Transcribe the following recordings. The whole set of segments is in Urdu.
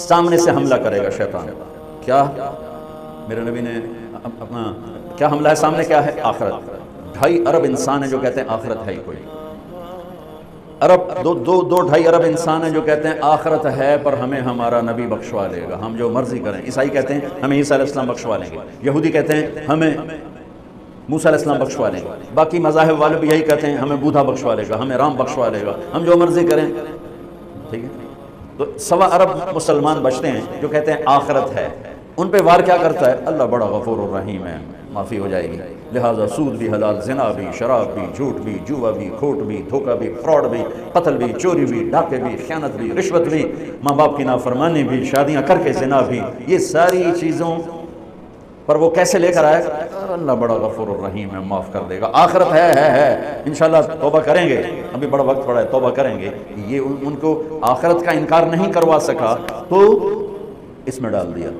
سامنے سے حملہ کرے گا شیطان. کیا میرے نبی نے اپنا کیا حملہ ہے سامنے؟ کیا ہے؟ آخرت. 2.5 ارب انسان ہیں جو کہتے ہیں آخرت ہے ہی کوئی. دو 2.5 ارب انسان ہیں جو کہتے ہیں آخرت ہے پر ہمیں ہمارا نبی بخشوا لے گا، ہم جو مرضی کریں. عیسائی کہتے ہیں ہمیں عیسیٰ علیہ السلام بخشوا لیں گے. یہودی کہتے ہیں ہمیں موسیٰ علیہ السلام بخشوا لیں گے. باقی مذاہب والے بھی یہی کہتے ہیں ہمیں بودھا بخشوا لے گا، ہمیں رام بخشوا لے گا، ہم جو مرضی کریں. ٹھیک ہے، تو 1.25 ارب مسلمان بچتے ہیں جو کہتے ہیں آخرت ہے. ان پہ وار کیا کرتا ہے؟ اللہ بڑا غفور الرحیم ہے، معافی ہو جائے گی. لہٰذا سود بھی حلال، زنا بھی، شراب بھی، جھوٹ بھی، جوا بھی، کھوٹ بھی، دھوکہ بھی، فراڈ بھی، قتل بھی، چوری بھی، ڈاکے بھی، خیانت بھی، رشوت بھی، ماں باپ کی نافرمانی بھی، شادیاں کر کے زنا بھی، یہ ساری چیزوں پر وہ کیسے لے کر آئے؟ اللہ بڑا غفور الرحیم ہے، معاف کر دے گا. آخرت ہے انشاءاللہ توبہ کریں گے، ابھی بڑا وقت پڑا ہے، توبہ کریں گے. یہ ان کو آخرت کا انکار نہیں کروا سکا تو اس میں ڈال دیا،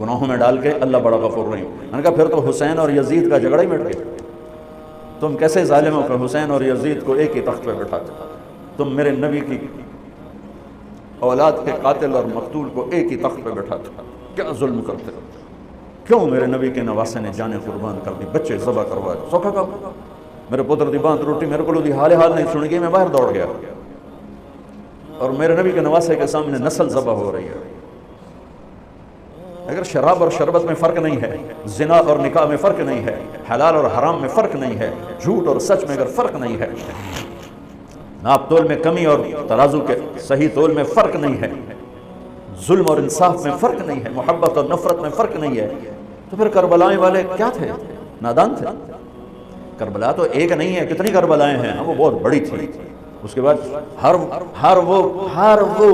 گناہوں میں ڈال کے. اللہ بڑا غفور رحیم. میں نے کہا پھر تو حسین اور یزید کا جھگڑا ہی مٹ گیا. تم کیسے ظالم ہو کہ حسین اور یزید کو ایک ہی تخت پہ بٹھاتے؟ تم میرے نبی کی اولاد کے قاتل اور مقتول کو ایک ہی تخت پہ بٹھاتے، کیا ظلم کرتے ہو؟ کیوں میرے نبی کے نواسے نے جانیں قربان کر دی، بچے ذبح کروائے؟ سوکھا کا میرے پتر دی بانت روٹی میرے کو دی حال نہیں سن گئی، میں باہر دوڑ گیا. اور میرے نبی کے نواسے کے سامنے نسل ذبح ہو رہی ہے. اگر شراب اور شربت میں فرق نہیں ہے، زنا اور نکاح میں فرق نہیں ہے، حلال اور حرام میں فرق نہیں ہے، جھوٹ اور سچ میں اگر فرق نہیں ہے، ناپ تول میں کمی اور ترازو کے صحیح تول میں فرق نہیں ہے، ظلم اور انصاف میں فرق نہیں ہے، محبت اور نفرت میں فرق نہیں ہے، تو پھر کربلائیں والے کیا تھے؟ نادان تھے. کربلا تو ایک نہیں ہے، کتنی کربلائیں ہیں، وہ بہت بڑی تھی. اس کے بعد ہر وہ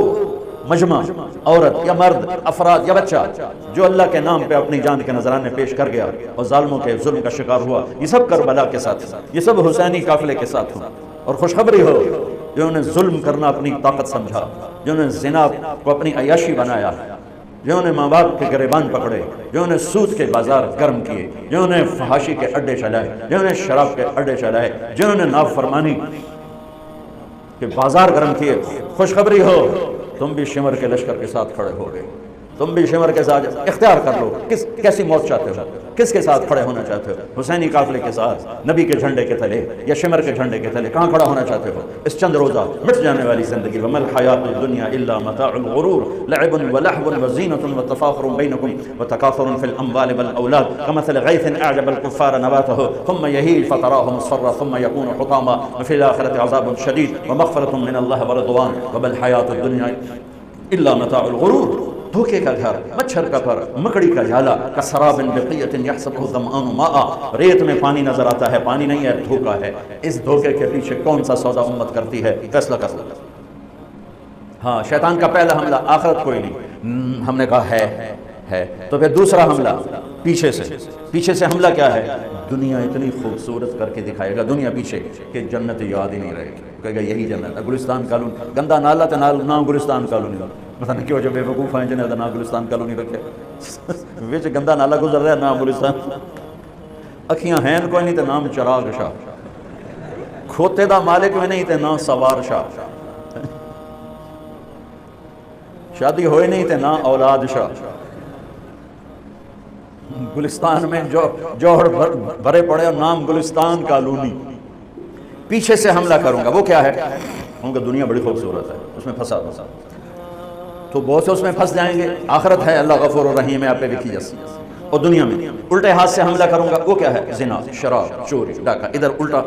مجمع، عورت یا مرد، افراد یا بچہ جو اللہ کے نام پہ اپنی جان کے نذرانے پیش کر گیا اور ظالموں کے ظلم کا شکار ہوا، یہ سب کربلا کے ساتھ، یہ سب حسینی قافلے کے ساتھ ہوں. اور خوشخبری ہو جنہوں نے ظلم کرنا اپنی طاقت سمجھا، جنہوں نے زنا کو اپنی عیاشی بنایا، جنہوں نے ماں باپ کے گریبان پکڑے، جنہوں نے سود کے بازار گرم کیے، جنہوں نے فحاشی کے اڈے چلائے، جنہوں نے شراب کے اڈے چلائے، جنہوں نے نافرمانی کے بازار گرم کیے، خوشخبری ہو تم بھی شمر کے لشکر کے ساتھ کھڑے ہو گئے. تم بھی شمر کے ساتھ اختیار کر لو، کیسی موت چاہتے ہو، کس کے ساتھ کھڑے ہونا چاہتے ہو؟ حسینی قافلے کے ساتھ، نبی کے جھنڈے کے تلے یا شمر کے جھنڈے کے تلے؟ کہاں کھڑا ہونا چاہتے ہو؟ اس چند روزہ مٹ جانے والی زندگی. وَمَا الْحَيَاةُ الدُّنْيَا إِلَّا مَتَاعُ الْغُرُورِ لَعِبٌ وَلَهْوٌ وَزِينَةٌ وَتَفَاخُرٌ بَيْنَكُمْ وَتَكَاثُرٌ فِي الْأَمْوَالِ وَالْأَوْلَادِ كَمَثَلِ غَيْثٍ أَعْجَبَ الْكُفَّارَ نَبَاتُهُ ثُمَّ يَهِيجُ فَتَرَاهُ مُصْفَرًّا ثُمَّ يَكُونُ حُطَامًا وَفِي الْآخِرَةِ عَذَابٌ شَدِيدٌ وَمَغْفِرَةٌ مِّنَ اللَّهِ وَرِضْوَانٌ وَمَا الْحَيَاةُ الدُّنْيَا إِلَّا مَتَاعُ الْغُرُورِ. دھوکے کا گھر، مچھر کا گھر، مکڑی کا جالا، کسراب بقیۃ یحسبہ الظمآن ماء، ریت میں پانی نظر آتا ہے، پانی نہیں ہے، دھوکا ہے. اس دھوکے کے پیچھے کون سا سودا امت کرتی ہے؟ فیصلہ کر لو. ہاں، شیطان کا پہلا حملہ آخرت کوئی نہیں، ہم نے کہا ہے. تو پھر دوسرا حملہ پیچھے سے حملہ کیا ہے؟ دنیا اتنی خوبصورت کر کے دکھائے گا دنیا پیچھے کہ جنت یاد ہی نہیں رہے گی. کہے گا یہی جنت ہے. گلستان کالونی، گندا نالا تے نام گلستان کالونی. پتہ نہیں کیوں جو بے وقوف ہیں جنہیں نام گلستان کالونی رکھے، وچ گندا نالا گزر رہا ہے، نام گلستان. اکھیاں ہیں کوئی نہیں تے نام چراغ شاہ، کھوتے دا مالک میں نہیں تے نام سوار شاہ، شادی ہوئی نہیں تے نام اولاد شاہ. گلستان میں جوہر بھرے پڑے اور نام گلستان کالونی. پیچھے سے حملہ کروں گا، وہ کیا ہے؟ کہوں گا دنیا بڑی خوبصورت ہے، اس میں پھنسا تو بہت سے اس میں پھنس جائیں گے. آخرت ہے، اللہ غفور الرحیم ہے، آپ پہ لکھی جیسی. اور دنیا میں الٹے ہاتھ سے حملہ کروں گا، وہ کیا ہے؟ زنا، شراب، چوری، ڈاکہ. ادھر الٹا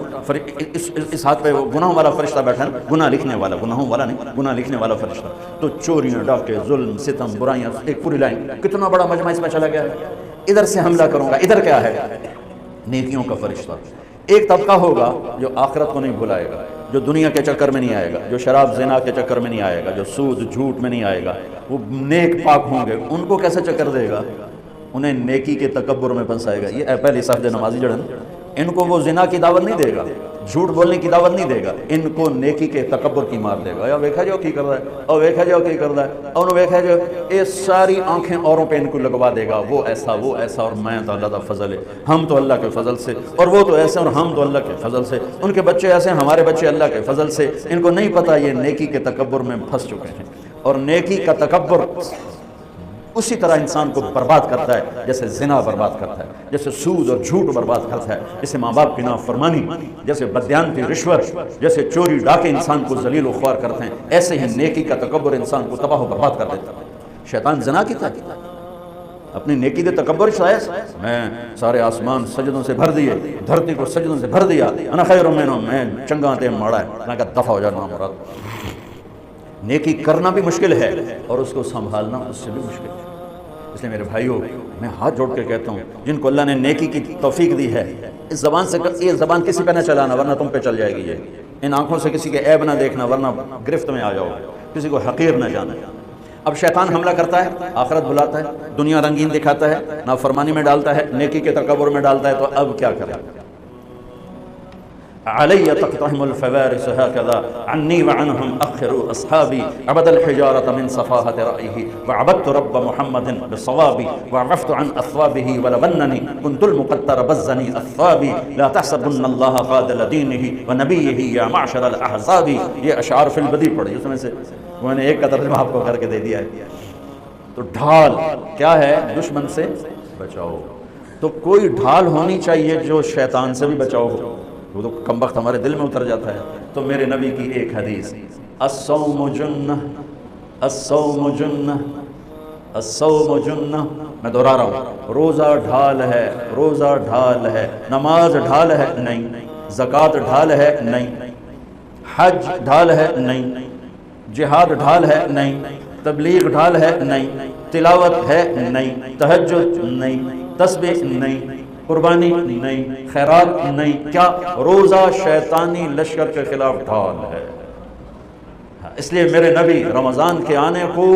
اس ہاتھ پہ وہ گناہوں والا فرشتہ بیٹھا ہے، گناہ لکھنے والا، گناہوں والا نہیں، گناہ لکھنے والا فرشتہ. تو چوریاں، ڈاکے، ظلم، ستم، برائیاں، ایک پوری لائن، کتنا بڑا مجمع اس میں چلا گیا ہے. ادھر سے حملہ کروں گا، ادھر کیا ہے؟ نیکیوں کا فرشتہ. ایک طبقہ ہوگا جو آخرت کو نہیں بھلائے گا، جو دنیا کے چکر میں نہیں آئے گا، جو شراب زنا کے چکر میں نہیں آئے گا، جو سود جھوٹ میں نہیں آئے گا. وہ نیک پاک ہوں گے. ان کو کیسے چکر دے گا؟ انہیں نیکی کے تکبر میں پھنسائے گا. یہ پہلی صف نمازی جڑن، ان کو وہ زنا کی دعوت نہیں دے گا، جھوٹ بولنے کی دعوت نہیں دے گا، ان کو نیکی کے تکبر کی مار دے گا. یا ویکھا جو کی کر رہا ہے، اور ویکھا جو کی کر رہا ہے، اور ویکھا جو یہ ساری آنکھیں اوروں پہ ان کو لگوا دے گا. وہ ایسا، اور میں تو اللہ کا فضل ہے، ہم تو اللہ کے فضل سے، اور وہ تو ایسے اور ہم تو اللہ کے فضل سے. ان کے بچے ایسے ہیں، ہمارے بچے اللہ کے فضل سے. ان کو نہیں پتہ یہ نیکی کے تکبر میں پھنس چکے ہیں. اور نیکی کا تکبر اسی طرح انسان کو برباد کرتا ہے جیسے زنا برباد کرتا ہے، جیسے سود اور جھوٹ برباد کرتا ہے، جیسے ماں باپ کی نافرمانی، جیسے بدیانتی رشوت، جیسے چوری ڈاکے انسان کو ذلیل و خوار کرتے ہیں، ایسے ہی نیکی کا تکبر انسان کو تباہ و برباد کر دیتا ہے۔ شیطان زنا کی تھا اپنی نیکی دے تکبر شاید میں سارے آسمان سجدوں سے بھر دیے، دھرتی کو سجدوں سے بھر دیا، انا خیر منہ، میں چنگا تے ماڑا ہے، میں کہا دفع ہو جانا مراد۔ نیکی کرنا بھی مشکل ہے اور اس کو سنبھالنا اس سے بھی مشکل ہے۔ اس لیے میرے بھائیوں، میں ہاتھ جوڑ کے کہتا ہوں جن کو اللہ نے نیکی کی توفیق دی ہے، اس زبان سے یہ زبان کسی پہ نہ چلانا ورنہ تم پہ چل جائے گی، یہ ان آنکھوں سے کسی کے عیب نہ دیکھنا ورنہ گرفت میں آ جاؤ، کسی کو حقیر نہ جانا۔ اب شیطان حملہ کرتا ہے، آخرت بلاتا ہے، دنیا رنگین دکھاتا ہے، نافرمانی میں ڈالتا ہے، نیکی کے تکبر میں ڈالتا ہے، تو اب کیا کرے؟ علی تقتحم الفوارس هكذا عني وعنهم أخروا أصحابي عبد الحجارة من صفاهة رأيه وعبدت رب محمد بالصواب وعفت عن أثوابه ولبنني كنت المقتر بزني أثوابي لا تحسبن الله قادل دينه ونبيه يا معشر الأحزاب۔ یہ اشعار فی البدی پڑھی، اس میں سے میں نے ایک کا ترجمہ آپ کو کر کے دے دیا ہے۔ تو ڈھال کیا ہے؟ دشمن سے بچاؤ۔ تو کوئی ڈھال ہونی چاہیے جو شیطان سے بھی بچاؤ ہو، وہ تو کم وقت ہمارے دل میں اتر جاتا ہے۔ تو میرے نبی کی ایک حدیث، الصوم جنہ الصوم جنہ الصوم جنہ، میں دہرا رہا ہوں، روزہ ڈھال ہے، روزہ ڈھال ہے، نماز ڈھال ہے نہیں، زکوٰۃ ڈھال ہے نہیں، حج ڈھال ہے نہیں، جہاد ڈھال ہے نہیں، تبلیغ ڈھال ہے نہیں، تلاوت ہے نہیں، تہجد نہیں، تسبیح نہیں، قربانی نہیں، خیرات نہیں، کیا؟ روزہ شیطانی لشکر کے خلاف ڈھال ہے۔ اس لیے میرے نبی رمضان کے آنے کو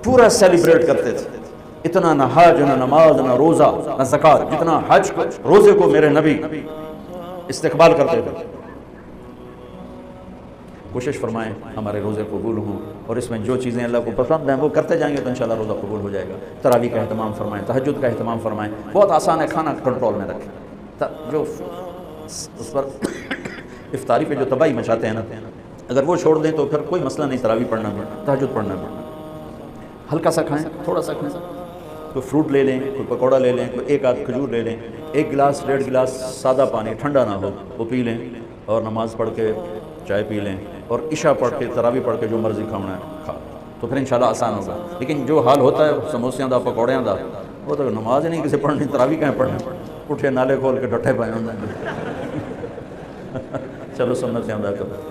پورا سیلیبریٹ کرتے تھے، اتنا نہ حج نہ نماز نہ روزہ نہ زکوٰۃ جتنا حج کو روزے کو میرے نبی استقبال کرتے تھے۔ کوشش فرمائیں ہمارے روزے قبول ہوں، اور اس میں جو چیزیں اللہ کو پسند ہیں وہ کرتے جائیں گے تو انشاءاللہ روزہ قبول ہو جائے گا۔ تراویح کا اہتمام فرمائیں، تہجد کا اہتمام فرمائیں، بہت آسان ہے، کھانا کنٹرول میں رکھیں۔ جو اس پر افطاری پہ جو تباہی مچاتے ہیں نا، اگر وہ چھوڑ دیں تو پھر کوئی مسئلہ نہیں، تراویح پڑھنا پڑنا، تہجد پڑھنا پڑنا، ہلکا سا کھائیں، تھوڑا سا کھائیں، کوئی فروٹ لے لیں، کوئی پکوڑا لے لیں، کوئی ایک آدھ کھجور لے لیں، ایک گلاس ڈیڑھ گلاس سادہ پانی ٹھنڈا نہ ہو وہ پی لیں، اور نماز پڑھ کے چائے پی لیں، اور عشاء پڑھ کے تراویح پڑھ کے جو مرضی کھانا ہے کھا، تو پھر انشاءاللہ آسان ہوگا۔ لیکن جو حال ہوتا ہے سموسیاں دا پکوڑیاں دا، وہ تو نماز ہی نہیں کسی پڑھنی، تراویح کہیں پڑھنے، اٹھے نالے کھول کے ڈٹھے پائے ہوں۔ چلو سنتیں ادا کرو۔